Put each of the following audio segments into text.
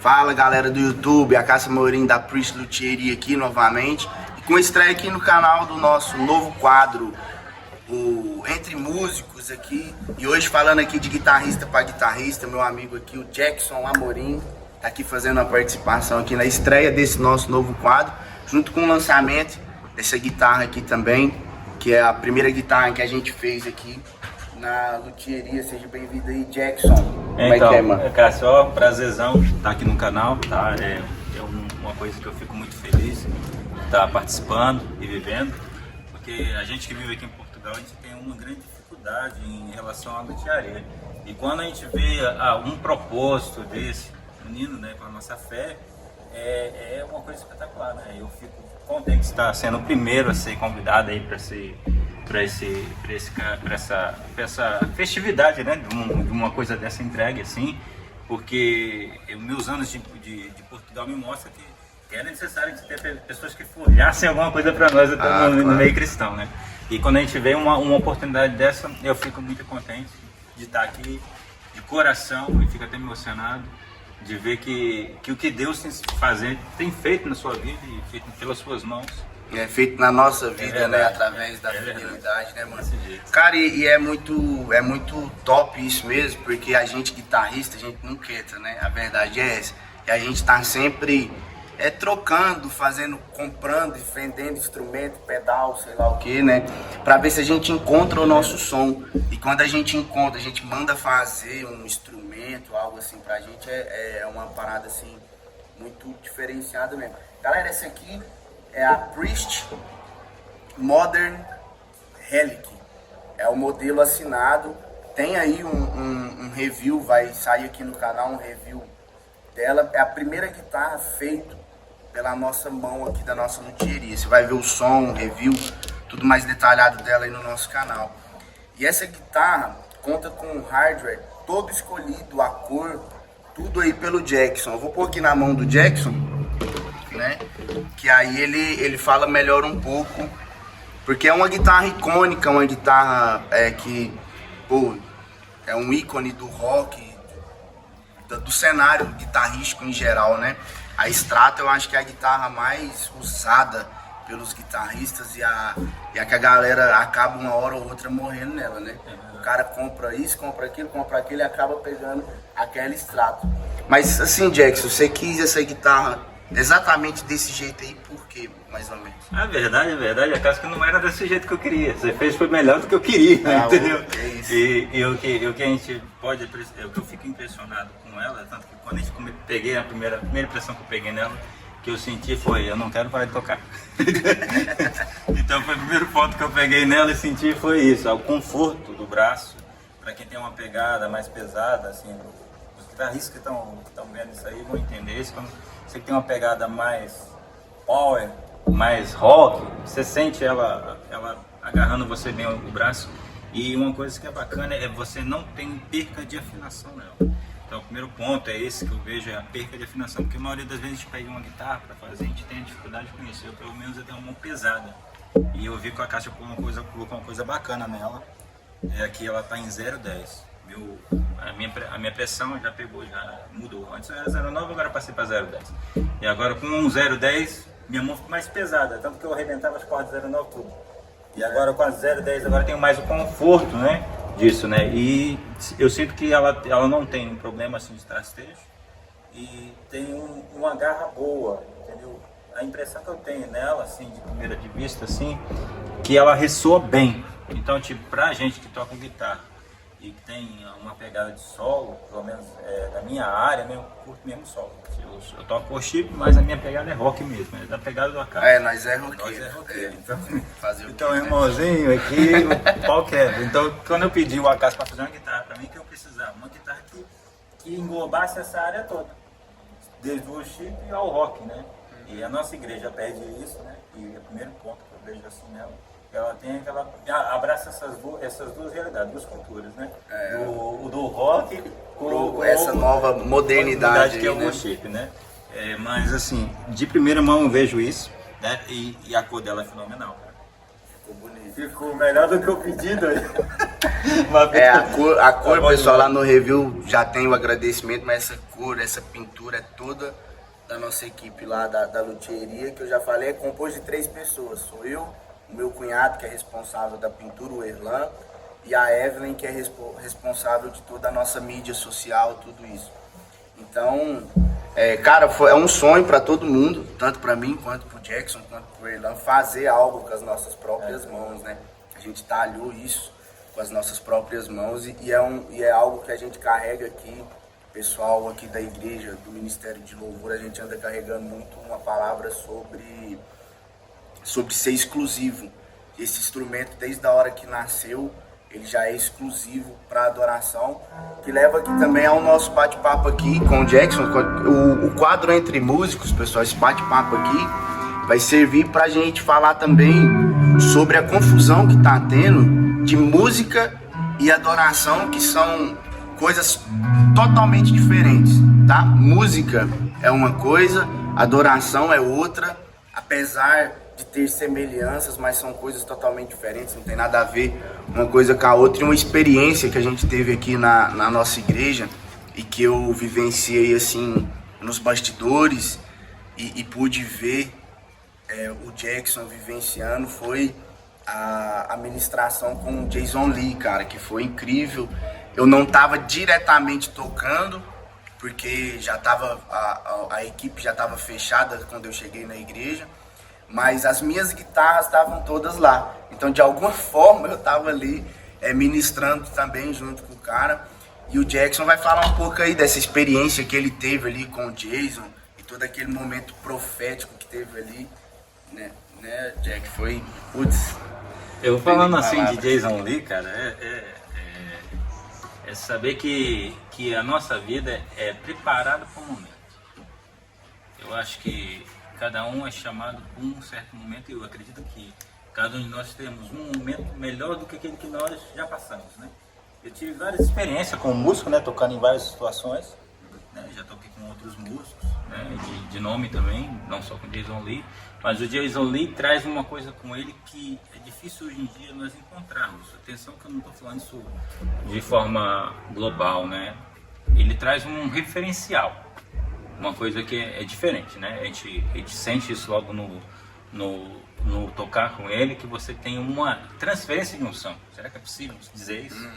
Fala galera do YouTube, a Cássia Mourinho da Priest Luthieria aqui novamente. E com estreia aqui no canal do nosso novo quadro, o Entre Músicos aqui. E hoje falando aqui de guitarrista para guitarrista, meu amigo aqui, o Jackson Amorim, tá aqui fazendo uma participação aqui na estreia desse nosso novo quadro, junto com o lançamento dessa guitarra aqui também, que é a primeira guitarra que a gente fez aqui na Luthieria. Seja bem-vindo aí, Jackson. Como é que é, mano? Cássio, ó, prazerzão estar aqui no canal, tá? É uma coisa que eu fico muito feliz de estar participando e vivendo, porque a gente que vive aqui em Portugal, a gente tem uma grande dificuldade em relação à luthiaria. E quando a gente vê um propósito desse unindo, né, com a nossa fé, é uma coisa espetacular, né? Eu fico contente de estar sendo o primeiro a ser convidado aí para essa festividade, né, de uma coisa dessa entregue assim, porque meus anos de Portugal me mostram que era necessário ter pessoas que folhassem alguma coisa para nós no meio cristão, né? E quando a gente vê uma oportunidade dessa, eu fico muito contente de estar aqui de coração e fico até emocionado de ver que o que Deus tem feito na sua vida e feito pelas suas mãos. É feito na nossa vida, né? Através da fidelidade, né, mano? Cara, e é muito top isso mesmo, porque a gente guitarrista, a gente não quieta, né? A verdade é essa. E a gente tá sempre trocando, comprando e vendendo instrumento, pedal, sei lá o que, né? Pra ver se a gente encontra o nosso som. E quando a gente encontra, a gente manda fazer um instrumento, algo assim, pra gente é uma parada assim, muito diferenciada mesmo. Galera, essa aqui é a Priest Modern Relic, é o modelo assinado. Tem aí um review, vai sair aqui no canal um review dela. É a primeira guitarra feita pela nossa mão aqui da nossa luthieria. Você vai ver o som, o review, tudo mais detalhado dela aí no nosso canal. E essa guitarra conta com um hardware todo escolhido, a cor, tudo aí pelo Jackson. Eu vou pôr aqui na mão do Jackson, né? Que aí ele fala melhor um pouco, porque é uma guitarra icônica, uma guitarra que, pô, é um ícone do rock, do cenário guitarrístico em geral, né? A Strata eu acho que é a guitarra mais usada pelos guitarristas e a que a galera acaba uma hora ou outra morrendo nela, né? O cara compra isso, compra aquilo e acaba pegando aquela Strata. Mas assim, Jackson, você quis essa guitarra exatamente desse jeito aí, por quê, mais ou menos? A verdade, a casa que não era desse jeito que eu queria. Você fez foi melhor do que eu queria, entendeu? É isso. E o que a gente pode, o que eu fico impressionado com ela, tanto que quando peguei a primeira impressão que eu peguei nela, que eu senti foi, eu não quero parar de tocar. Então foi o primeiro ponto que eu peguei nela e senti foi isso, o conforto do braço, para quem tem uma pegada mais pesada, assim, os guitarristas que estão vendo isso aí vão entender isso. Quando você tem uma pegada mais power, mais rock, você sente ela agarrando você bem o braço. E uma coisa que é bacana é você não tem perca de afinação nela. Então o primeiro ponto é esse que eu vejo, é a perca de afinação, porque a maioria das vezes a gente pega uma guitarra para fazer, a gente tem dificuldade com isso. Eu pelo menos eu tenho uma mão pesada. E eu vi que a Cássia colocou uma coisa bacana nela, aqui ela está em 0,10. A minha pressão já pegou, já mudou. Antes era 0,9, agora passei para 0,10. E agora com um 0,10, minha mão ficou mais pesada, tanto que eu arrebentava as cordas 0,9 tudo. E agora com a 0,10, agora tenho mais o conforto, né, disso, né? E eu sinto que ela não tem um problema assim de trastejo e tem uma garra boa, entendeu? A impressão que eu tenho nela, assim, de primeira de vista, assim, que ela ressoa bem. Então, tipo, pra gente que toca guitarra e que tem uma pegada de solo, pelo menos na minha área, né, eu curto mesmo solo. Eu toco worship, mas a minha pegada é rock mesmo, é da pegada do AK. Nós é roqueiro. Então, irmãozinho, aqui o pau quebra. Então, quando eu pedi o Acaso para fazer uma guitarra, para mim que eu precisava, uma guitarra que englobasse essa área toda, desde o worship ao rock, né? E a nossa igreja pede isso, né? E o primeiro ponto que eu vejo assim nela, ela tem abraça essas duas realidades, duas culturas, né? Do rock com essa nova modernidade que é o worship, né? Mas assim, de primeira mão eu vejo isso, né? E a cor dela é fenomenal, cara. Ficou bonito. Ficou melhor do que o pedido aí. A cor, pessoal, lá no review já tem o agradecimento, mas essa cor, essa pintura é toda da nossa equipe lá da luthieria, que eu já falei, é composto de 3 pessoas. Sou eu, o meu cunhado, que é responsável da pintura, o Erlan, e a Evelyn, que é responsável de toda a nossa mídia social, tudo isso. Então, cara, é um sonho para todo mundo, tanto para mim, quanto para o Jackson, quanto para o Erlan, fazer algo com as nossas próprias mãos, né? A gente talhou isso com as nossas próprias mãos e é algo que a gente carrega aqui. O pessoal aqui da igreja, do Ministério de Louvor, a gente anda carregando muito uma palavra sobre ser exclusivo. Esse instrumento, desde a hora que nasceu, ele já é exclusivo para adoração, que leva aqui também ao nosso bate-papo aqui com o Jackson. O quadro Entre Músicos, pessoal, esse bate-papo aqui vai servir para a gente falar também sobre a confusão que está tendo de música e adoração, que são coisas totalmente diferentes, tá? Música é uma coisa, adoração é outra, apesar de ter semelhanças, mas são coisas totalmente diferentes, não tem nada a ver uma coisa com a outra. E uma experiência que a gente teve aqui na nossa igreja e que eu vivenciei assim nos bastidores e pude ver o Jackson vivenciando foi a ministração com o Jason Lee, cara, que foi incrível. Eu não estava diretamente tocando, porque já tava, a equipe já estava fechada quando eu cheguei na igreja, mas as minhas guitarras estavam todas lá. Então, de alguma forma, eu estava ali ministrando também junto com o cara. E o Jackson vai falar um pouco aí dessa experiência que ele teve ali com o Jason e todo aquele momento profético que teve ali, né Jack? Foi, putz. Eu falando assim de Jason Lee, cara, é saber que a nossa vida é preparada para um momento. Eu acho que cada um é chamado por um certo momento, e eu acredito que cada um de nós temos um momento melhor do que aquele que nós já passamos, né? Eu tive várias experiências com músico, né? Tocando em várias situações, né? Já toquei com outros músicos, né? De nome também, não só com Jason Lee, mas o Jason Lee traz uma coisa com ele que é difícil hoje em dia nós encontrarmos. Atenção que eu não estou falando isso de forma global, né? Ele traz um referencial, uma coisa que é diferente, né? A gente sente isso logo no tocar com ele, que você tem uma transferência de unção. Será que é possível dizer isso?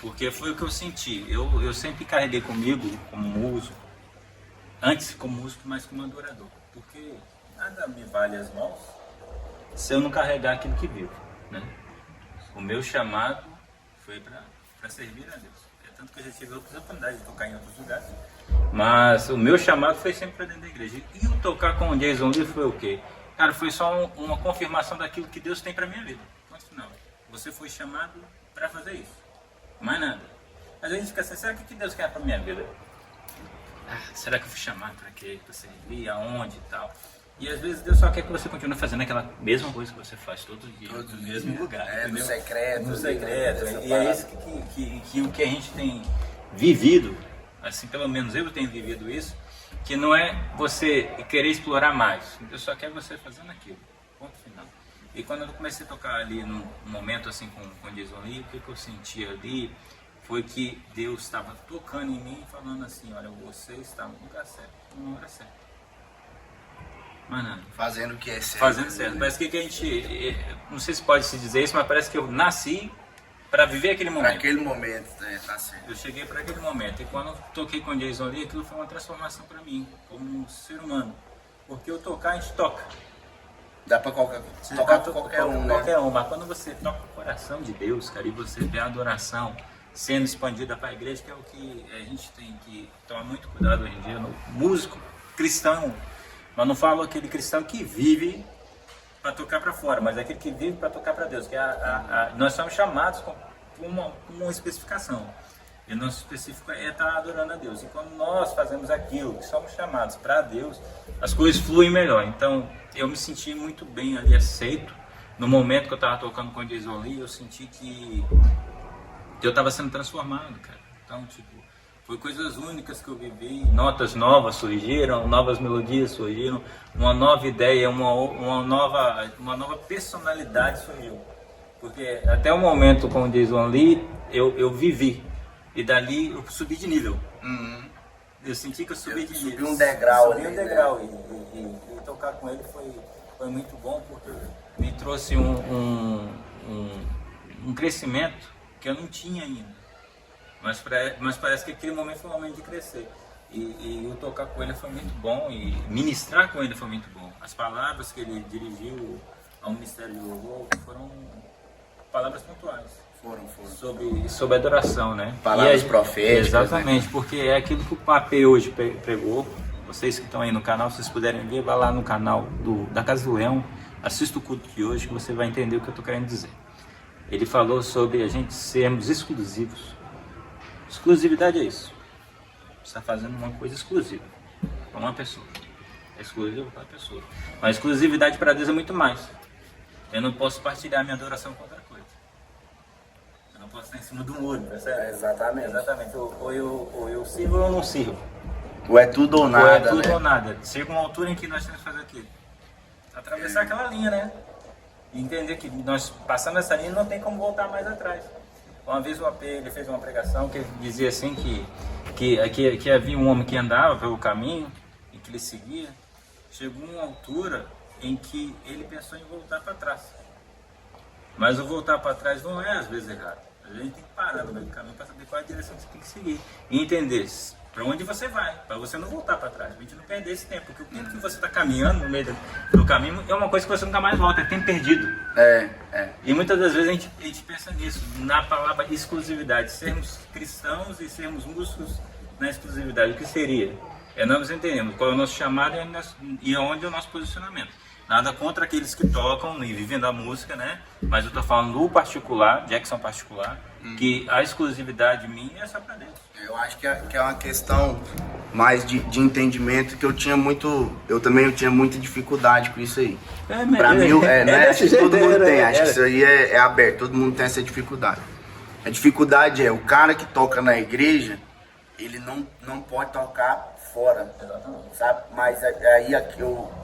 Porque foi o que eu senti. Eu sempre carreguei comigo como músico, antes como músico, mas como adorador. Porque nada me vale as mãos se eu não carregar aquilo que vivo, né? O meu chamado foi para servir a Deus. É tanto que eu já tive outras oportunidades de tocar em outros lugares, mas o meu chamado foi sempre para dentro da igreja. E o tocar com o Jason Lee foi o quê? Cara, foi só uma confirmação daquilo que Deus tem para minha vida. Ponto final. Você foi chamado para fazer isso. Mais nada. Mas a gente fica assim, será que Deus quer para minha vida? Será que eu fui chamado para quê? Para servir? Aonde e tal? E às vezes Deus só quer que você continue fazendo aquela mesma coisa que você faz todo dia, no mesmo lugar. No secreto. No secreto. E é isso que o que a gente tem vivido, assim, pelo menos eu tenho vivido isso, que não é você querer explorar mais. Deus só quer você fazendo aquilo. Ponto final. E quando eu comecei a tocar ali num momento assim com o Jason Lee, o que eu senti ali foi que Deus estava tocando em mim e falando assim, olha, você está no lugar certo, na hora certa. Mas não. Fazendo o que é certo. Fazendo certo. Parece que a gente, não sei se pode se dizer isso, mas parece que eu nasci para viver aquele momento. Para aquele momento, tá certo. Eu cheguei para aquele momento. E quando eu toquei com o Jason Lee, aquilo foi uma transformação para mim, como um ser humano. Porque eu tocar, a gente toca. Dá para tocar com qualquer um, né? Qualquer um. Mas quando você toca o coração de Deus, cara, e você vê a adoração sendo expandida para a igreja, que é o que a gente tem que tomar muito cuidado hoje em dia, no músico cristão. Mas não falo aquele cristão que vive para tocar para fora, mas aquele que vive para tocar para Deus. Que nós somos chamados com uma especificação. E o nosso específico é estar adorando a Deus. E quando nós fazemos aquilo que somos chamados para Deus, as coisas fluem melhor. Então eu me senti muito bem ali, aceito. No momento que eu estava tocando com o Jason Lee, eu senti que eu estava sendo transformado, cara. Então, tipo, foi coisas únicas que eu vivi, notas novas surgiram, novas melodias surgiram, uma nova ideia, uma nova personalidade surgiu. Porque até o momento, como diz o Anli, eu vivi. E dali eu subi de nível. Eu senti que eu subi de nível. Subi um degrau. Subi um degrau. E tocar com ele foi muito bom, porque me trouxe um crescimento que eu não tinha ainda. Mas parece que aquele momento foi um momento de crescer. E o tocar com ele foi muito bom, e ministrar com ele foi muito bom. As palavras que ele dirigiu ao Ministério de Louvor foram palavras pontuais. Foram. Sobre adoração, né? Palavras proféticas. Exatamente, né? Porque é aquilo que o Papê hoje pregou. Vocês que estão aí no canal, se vocês puderem ver, vá lá no canal da Casa do Leão, assista o culto de hoje que você vai entender o que eu estou querendo dizer. Ele falou sobre a gente sermos exclusivos. Exclusividade é isso. Você está fazendo uma coisa exclusiva para uma pessoa. É exclusivo para a pessoa. Mas exclusividade para Deus é muito mais. Eu não posso partilhar minha adoração com outra coisa. Eu não posso estar em cima do muro, percebe? Exatamente. Ou eu sirvo ou eu não sirvo. Ou é tudo ou nada. Ou é tudo né? ou nada. Chega uma altura em que nós temos que fazer aquilo. Atravessar aquela linha, né? E entender que nós passando essa linha não tem como voltar mais atrás. Uma vez o AP ele fez uma pregação que ele dizia assim que havia um homem que andava pelo caminho e que ele seguia. Chegou uma altura em que ele pensou em voltar para trás. Mas o voltar para trás não é às vezes errado. A gente tem que parar no meio do caminho para saber qual é a direção que você tem que seguir. E entender para onde você vai, para você não voltar para trás, para a gente não perder esse tempo. Porque o tempo que você está caminhando no meio do caminho é uma coisa que você nunca mais volta, é tempo perdido. E muitas das vezes a gente pensa nisso, na palavra exclusividade. Sermos cristãos e sermos músicos na exclusividade. O que seria? Nós entendemos qual é o nosso chamado e onde é o nosso posicionamento. Nada contra aqueles que tocam e vivem da música, né? Mas eu estou falando do particular, Jackson particular, que a exclusividade minha é só para Deus. Eu acho que é uma questão mais de entendimento que eu tinha muita dificuldade com isso aí. Pra mim, acho que todo mundo tem, acho que isso aí é aberto, todo mundo tem essa dificuldade. A dificuldade é o cara que toca na igreja, ele não pode tocar fora, sabe? Mas aí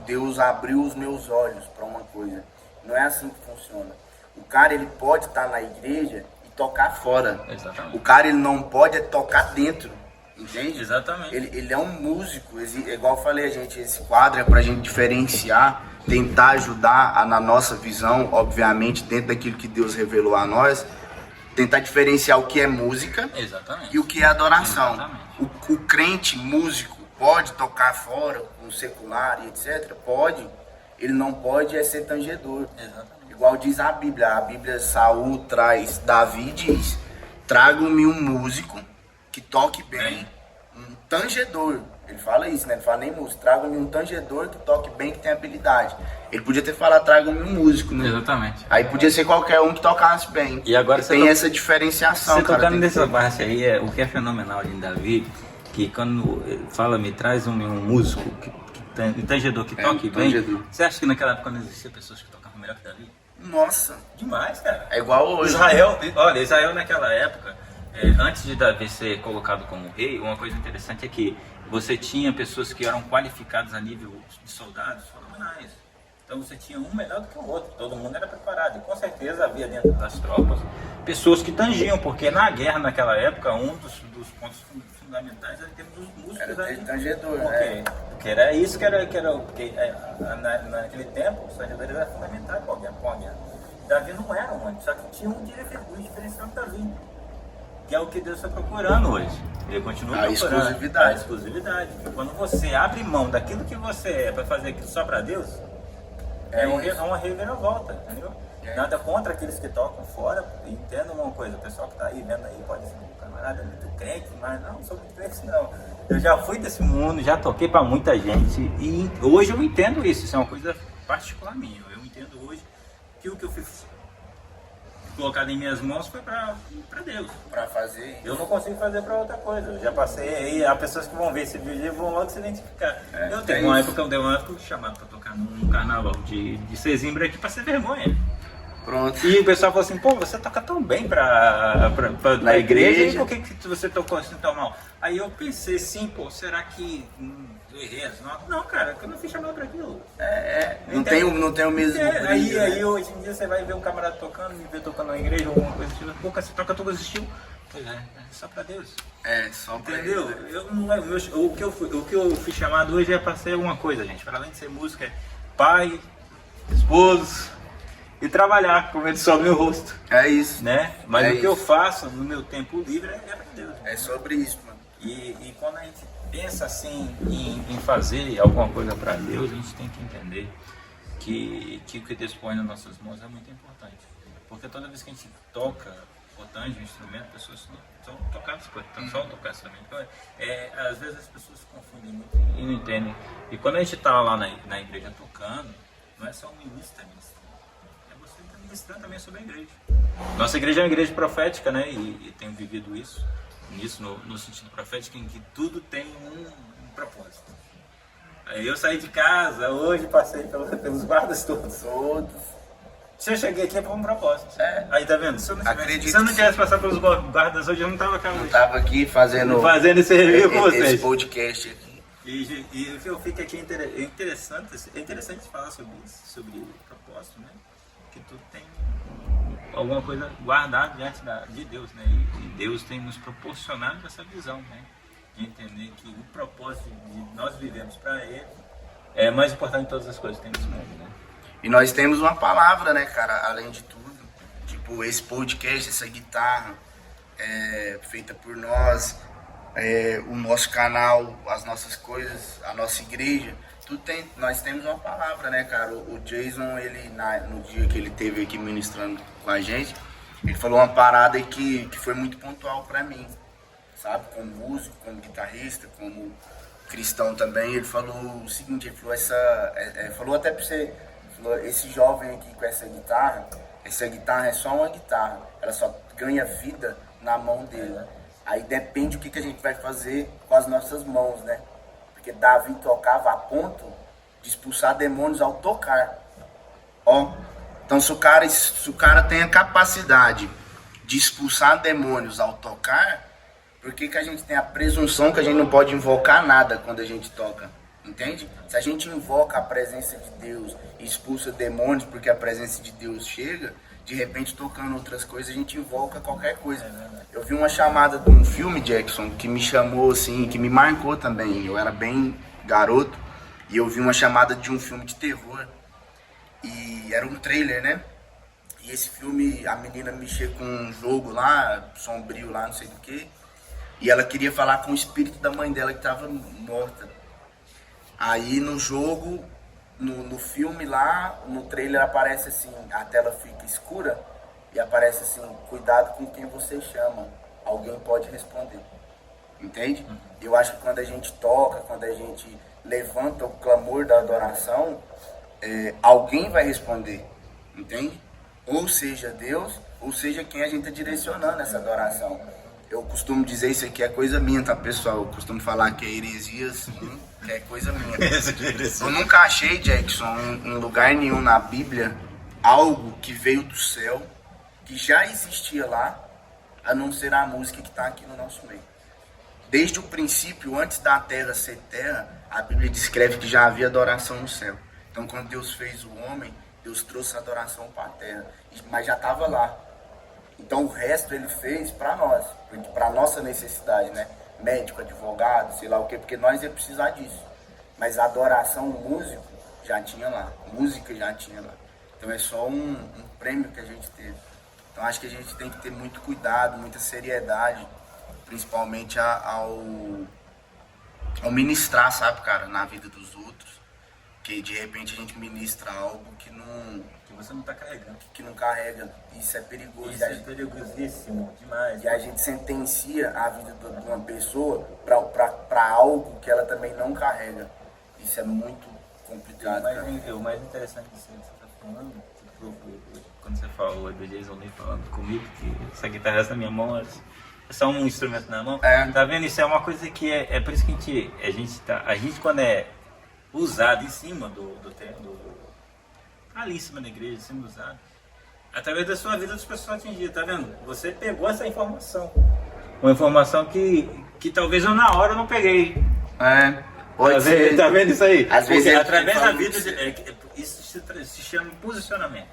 Deus abriu os meus olhos para uma coisa. Não é assim que funciona. O cara ele pode estar na igreja e tocar fora. Exatamente. O cara ele não pode tocar dentro, entende? Exatamente. Ele é um músico, igual eu falei, esse quadro é pra gente diferenciar, tentar ajudar na nossa visão, obviamente dentro daquilo que Deus revelou a nós, tentar diferenciar o que é música. Exatamente. E o que é adoração. Exatamente. O crente músico pode tocar fora, com secular e etc. Pode. Ele não pode ser tangedor. Exatamente. Igual diz a Bíblia, Saul traz, Davi diz, traga-me um músico que toque bem, um tangedor. Ele fala isso, né? Ele fala nem músico, traga-me um tangedor que toque bem, que tem habilidade. Ele podia ter falado, traga-me um músico, né? Exatamente. Aí podia ser qualquer um que tocasse bem. E agora tem essa diferenciação, você cara. Tocando nessa parte aí, o que é fenomenal de Davi, que quando ele fala, me traz um músico, um tangedor que toque bem, você acha que naquela época não existia pessoas que tocavam melhor que Davi? Nossa. Demais, cara. É igual hoje. Israel naquela época, antes de Davi ser colocado como rei, uma coisa interessante é que você tinha pessoas que eram qualificadas a nível de soldados fenomenais. Então você tinha um melhor do que o outro, todo mundo era preparado. E com certeza havia dentro das tropas pessoas que tangiam, porque na guerra naquela época, um dos pontos fundamentais era termos os músicos. Era tangedor, porque era isso que era porque naquele tempo os tangedores eram fundamentais para a guerra. Davi não era um, só que tinha um diferencial de Davi, que é o que Deus está procurando hoje. Ele continua procurando a exclusividade. Quando você abre mão daquilo que você é para fazer aquilo só para Deus, é uma reviravolta, entendeu? Nada contra aqueles que tocam fora. Entenda uma coisa, o pessoal que está aí vendo aí pode ser um camarada muito crente, mas não sou muito crente não. Eu já fui desse mundo, já toquei para muita gente e hoje eu entendo isso. Isso é uma coisa particular minha. Eu entendo hoje que o que eu fiz colocado em minhas mãos foi para Deus. Para fazer. Eu não consigo fazer para outra coisa. Eu já passei aí, há pessoas que vão ver esse vídeo e vão logo se identificar. Eu tenho uma época chamado para tocar num carnaval de Sesimbra aqui para ser vergonha. Pronto. E o pessoal falou assim, pô, você toca tão bem pra Na igreja, igreja. e por que você tocou assim tão mal? Aí eu pensei assim, pô, será que eu errei as notas? Não, cara, que eu não fui chamado pra aquilo. Não tem o mesmo brilho, Aí né? hoje em dia você vai ver um camarada tocando, me ver tocando na igreja, alguma coisa assim, pô, você toca todo esse estilo. Pois é só pra Deus. Só pra Entendeu? ele, né? Eu não é, o que eu fui chamado hoje é pra ser alguma coisa, gente. Para além de ser música, é pai, esposo e trabalhar, como ele sobe no rosto. É isso. Né? Mas É o que eu isso. faço no meu tempo livre é pra Deus. É sobre isso, mano. E quando a gente pensa assim em fazer alguma coisa para Deus, a gente tem que entender que o que Deus põe nas nossas mãos é muito importante. Porque toda vez que a gente toca importante um instrumento, as pessoas são tocadas, só tocar instrumento. Então, às vezes as pessoas se confundem muito e não entendem. E quando a gente está lá na igreja tocando, não é só o ministro ministrando, é você que está ministrando também sobre a igreja. Nossa igreja é uma igreja profética, né? E tenho vivido isso no sentido profético, em que tudo tem um propósito. Aí eu saí de casa, hoje passei pelos guardas todos. Se eu cheguei aqui é por um propósito. Aí tá vendo? Se eu não tivesse passado pelos guardas hoje, eu não tava aqui. Eu tava aqui fazendo esse review com vocês. Esse podcast aqui. E o que eu fico aqui é interessante falar sobre isso, sobre o propósito, né? Que tudo tem alguma coisa guardada diante de Deus, né? E Deus tem nos proporcionado essa visão, né? De entender que o propósito de nós vivemos para Ele é mais importante de todas as coisas que tem nesse mundo, né? E nós temos uma palavra, né, cara, além de tudo. Tipo, esse podcast, essa guitarra feita por nós, o nosso canal, as nossas coisas, a nossa igreja, nós temos uma palavra, né, cara. O Jason, ele, no dia que ele esteve aqui ministrando com a gente, ele falou uma parada que foi muito pontual pra mim, sabe? Como músico, como guitarrista, como cristão também. Ele falou o seguinte, ele falou falou até pra você, falou, esse jovem aqui com essa guitarra é só uma guitarra, ela só ganha vida na mão dele. Aí depende do que a gente vai fazer com as nossas mãos, né? Porque Davi tocava a ponto de expulsar demônios ao tocar. Então se o cara tem a capacidade de expulsar demônios ao tocar, por que a gente tem a presunção que a gente não pode invocar nada quando a gente toca? Entende? Se a gente invoca a presença de Deus e expulsa demônios porque a presença de Deus chega, de repente tocando outras coisas a gente invoca qualquer coisa. Eu vi uma chamada de um filme, Jackson, que me chamou assim, que me marcou também. Eu era bem garoto e eu vi uma chamada de um filme de terror. E era um trailer, né? E esse filme, a menina mexia com um jogo lá, sombrio lá, não sei do que. E ela queria falar com o espírito da mãe dela que estava morta. Aí no jogo, no filme lá, no trailer aparece assim, a tela fica escura e aparece assim, cuidado com quem você chama, alguém pode responder. Entende? Eu acho que quando a gente toca, quando a gente levanta o clamor da adoração, alguém vai responder, entende? Ou seja Deus, ou seja quem a gente está direcionando essa adoração. Eu costumo dizer, isso aqui é coisa minha, tá, pessoal? Eu costumo falar que é heresia, sim, que é coisa minha. Eu nunca achei, Jackson, em lugar nenhum na Bíblia, algo que veio do céu, que já existia lá, a não ser a música que está aqui no nosso meio. Desde o princípio, antes da terra ser terra, a Bíblia descreve que já havia adoração no céu. Então, quando Deus fez o homem, Deus trouxe a adoração para a terra, mas já estava lá. Então o resto ele fez para nós, para nossa necessidade, né? Médico, advogado, sei lá o quê, porque nós ia precisar disso. Mas a adoração, o músico, já tinha lá, música já tinha lá. Então é só um prêmio que a gente teve. Então acho que a gente tem que ter muito cuidado, muita seriedade, principalmente ao ministrar, sabe, cara, na vida dos outros. Que de repente a gente ministra algo que você não está carregando. Que não carrega. Isso é perigoso. Isso é perigosíssimo demais. E a gente sentencia a vida de uma pessoa para algo que ela também não carrega. Isso é muito complicado. O mais interessante disso que você está falando, quando você falou do Jason Lee falando comigo, que essa guitarra na minha mão é só um instrumento na mão. Tá vendo? Isso é uma coisa que é por isso que a gente quando é usado em cima ali em cima da igreja, sendo usado, através da sua vida as pessoas são atingidas, tá vendo? Você pegou essa informação. Uma informação que talvez eu na hora não peguei. Pode ser. Tá vendo isso aí? Às vezes através da vida, isso se chama posicionamento.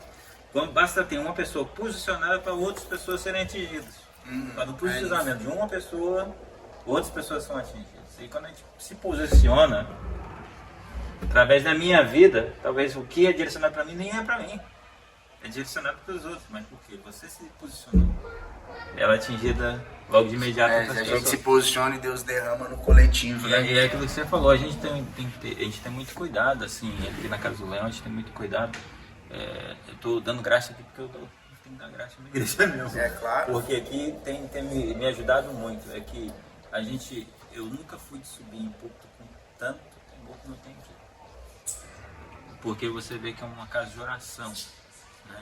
Então, basta ter uma pessoa posicionada para outras pessoas serem atingidas. Para no posicionamento de uma pessoa, outras pessoas são atingidas. E quando a gente se posiciona, através da minha vida, talvez o que é direcionado para mim nem é para mim. É direcionado para os outros. Mas por quê? Você se posicionou. Ela é atingida logo de imediato. A gente se posiciona e Deus derrama no coletivo, né? E é aquilo que você falou, a gente tem muito cuidado, assim, aqui na Casa do Leão, a gente tem muito cuidado. Eu estou dando graça aqui porque eu tenho que dar graça na igreja mesmo. É claro. Porque aqui tem me ajudado muito. É que eu nunca fui de subir em púlpito com tanto temor como eu tenho aqui. Porque você vê que é uma casa de oração, né?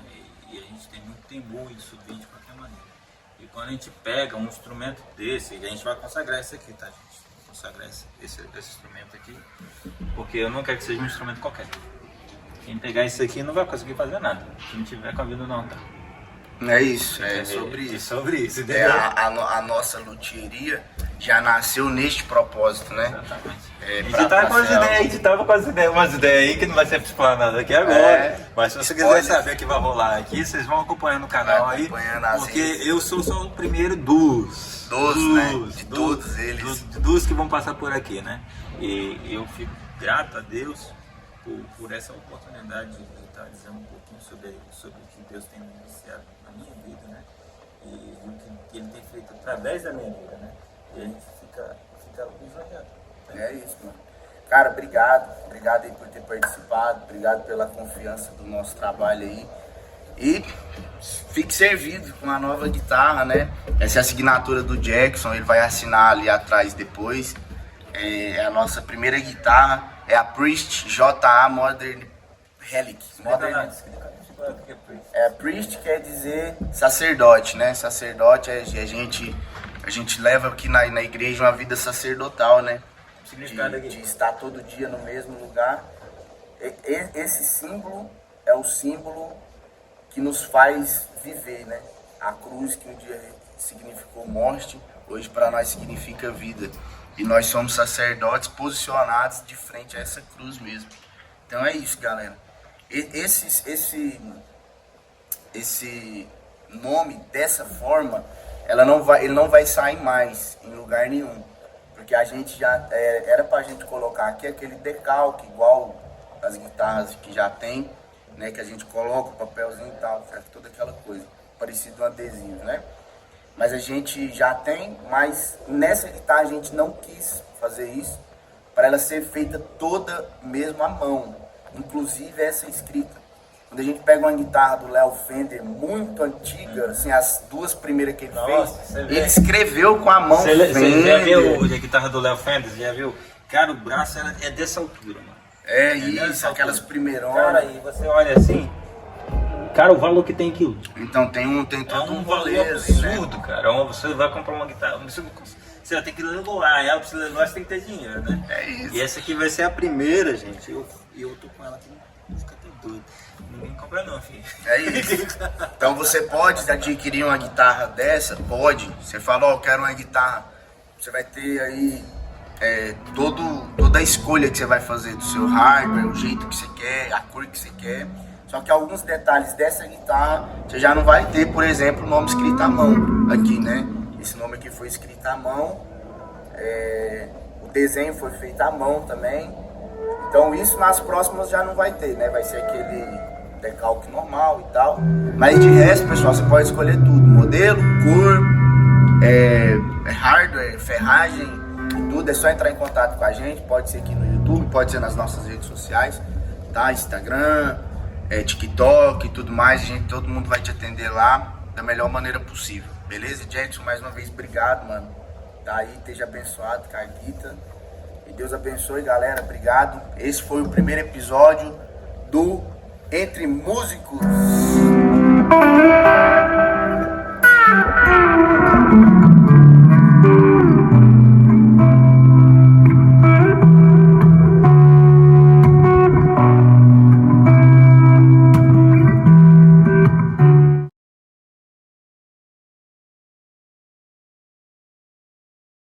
E a gente tem muito temor em subir de qualquer maneira. E quando a gente pega um instrumento desse, a gente vai consagrar esse aqui, tá, gente? Consagrar esse instrumento aqui, porque eu não quero que seja um instrumento qualquer. Quem pegar isso aqui não vai conseguir fazer nada. Se não tiver com a vida não, tá? É isso, é sobre isso. É sobre isso, entendeu? A nossa luthieria já nasceu neste propósito, né? Exatamente. A gente tava com umas ideias aí que não vai ser explanado aqui agora. Mas se você quiser saber o que vai rolar aqui, vocês vão acompanhando o canal aí. Porque eu sou só o primeiro dos, né? De todos eles. Dos que vão passar por aqui, né? E eu fico grato a Deus por essa oportunidade de estar dizendo um pouquinho sobre o que Deus tem iniciado na minha vida, né? E o que Ele tem feito através da minha vida, né? E a gente fica lisonjeado. É isso, mano. Cara, obrigado aí por ter participado, obrigado pela confiança do nosso trabalho aí. E fique servido com a nova guitarra, né? Essa é a assinatura do Jackson, ele vai assinar ali atrás depois. É a nossa primeira guitarra, é a Priest JA Modern Relic. Priest quer dizer sacerdote, né? Sacerdote a gente leva aqui na igreja uma vida sacerdotal, né? De estar todo dia no mesmo lugar. Esse símbolo é o símbolo que nos faz viver, né? A cruz que um dia significou morte, hoje para nós significa vida. E nós somos sacerdotes posicionados de frente a essa cruz mesmo. Então é isso, galera. Esse nome dessa forma, ele não vai sair mais em lugar nenhum. Porque a gente já era pra gente colocar aqui aquele decalque igual as guitarras que já tem, né? Que a gente coloca o papelzinho e tal, certo? Toda aquela coisa, parecido um adesivo, né? Mas a gente já tem, mas nessa guitarra a gente não quis fazer isso para ela ser feita toda mesmo à mão, inclusive essa escrita. Quando a gente pega uma guitarra do Léo Fender muito antiga, assim, as duas primeiras que ele fez, ele escreveu com a mão Fender. Você já viu a guitarra do Léo Fender? Você já viu? Cara, o braço é dessa altura, mano. É isso, aquelas primeironas. Cara, e você olha assim, cara, o valor que tem aquilo. Então tem todo um valor absurdo, né? Cara. Você vai comprar uma guitarra, você vai ter que levar ela, pra você levar, você tem que ter dinheiro, né? É isso. E essa aqui vai ser a primeira, gente. Eu tô com ela aqui, vou ficar até doido. Ninguém compra não, filho. É isso. Então você pode adquirir uma guitarra dessa? Pode. Você fala, eu quero uma guitarra. Você vai ter aí toda a escolha que você vai fazer do seu hardware, o jeito que você quer, a cor que você quer. Só que alguns detalhes dessa guitarra, você já não vai ter, por exemplo, o nome escrito à mão aqui, né? Esse nome aqui foi escrito à mão. O desenho foi feito à mão também. Então isso nas próximas já não vai ter, né? Vai ser aquele decalque normal e tal. Mas de resto, pessoal, você pode escolher tudo. Modelo, cor, hardware, ferragem e tudo. É só entrar em contato com a gente. Pode ser aqui no YouTube, pode ser nas nossas redes sociais, tá? Instagram, TikTok e tudo mais. Todo mundo vai te atender lá da melhor maneira possível. Beleza? Jackson, mais uma vez, obrigado, mano. Tá aí, esteja abençoado, Carguita. E Deus abençoe, galera. Obrigado. Esse foi o primeiro episódio do Entre Músicos.